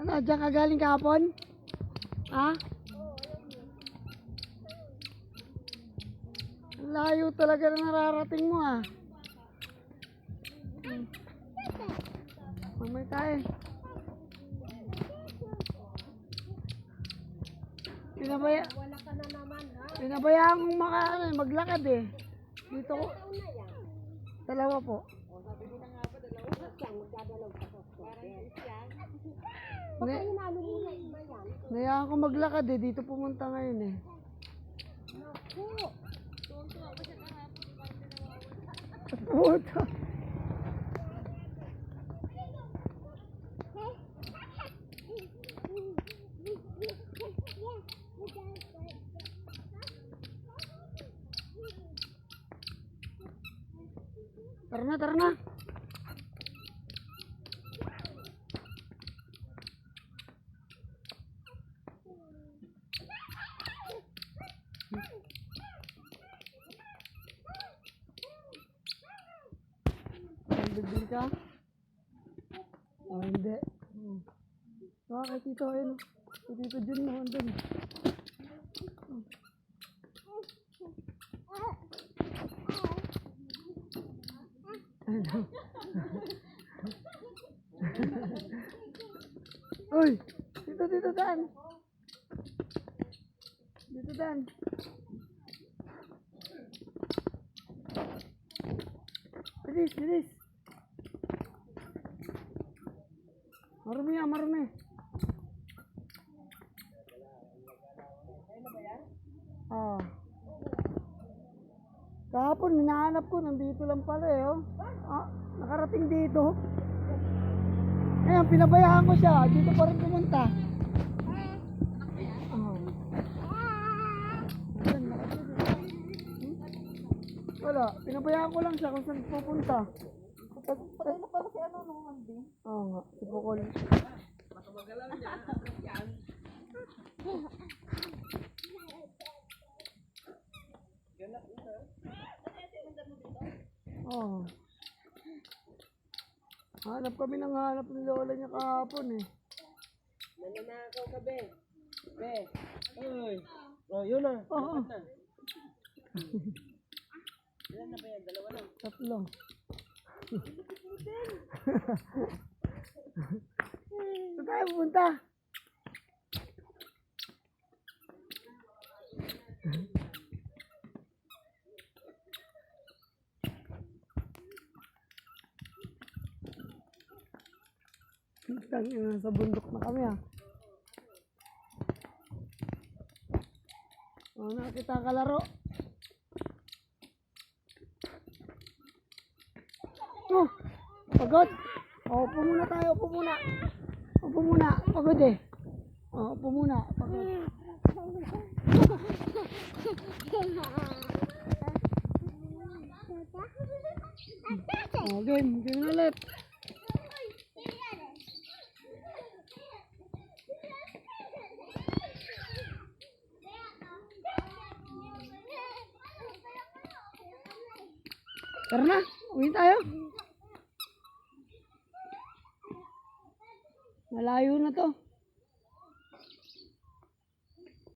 Ano, diyan ka galing kahapon? Ha? Ang layo talaga na nararating mo ah. Mamay tayo. Wala ka na naman, ha? Pinabayaan kong maglakad eh. Dito ko. Dalawa po. Sabi ko na nga ba, dalawa? Siyang magdadalaw ka po. Parang siyang. Baka hinalo mo na iba yan. Nayaan ko maglakad eh. Dito pumunta ngayon eh. Naku! Tuwang-tuwa pa siya kahapon. Parang dinawawala. Puta. Tara na, tara na. Bibili ka? Oh, hindi. Kay Tito, ayun. Kay Tito Jun mo, andun. Ano? Uy! Dito, Dan! Dito, Dan! Bilis! Marumi yan, marumi. Ah. Kahapon, hinahanap ko, nandito lang pala eh, oh. Ah, nakarating dito. Ayan, pinabayaan ko siya, dito pa rin pumunta. Oh. Ayan, wala, pinabayaan ko lang siya kung saan pupunta. Patay na pala si ano nung hindi. Oo nga, si Pukol. Makamagalaw niya. Yan. Oo. Hanap kami ng hanap ng lola niya kahapon eh. Nananakaw ka, be. Be. Uy. Oh, yun na. Oo. Ilan na ba yan? Dalawa na. Tatlo. Saan tayo pupunta? Sa bundok na kami ah. Oh, nakita kalaro. Oh, pagod. Oh, upo muna tayo, upo muna. Upo muna, pagod eh. Oh, upo muna, pagod. Oh, game ulit. Tara na, uwi tayo. Malayo na to.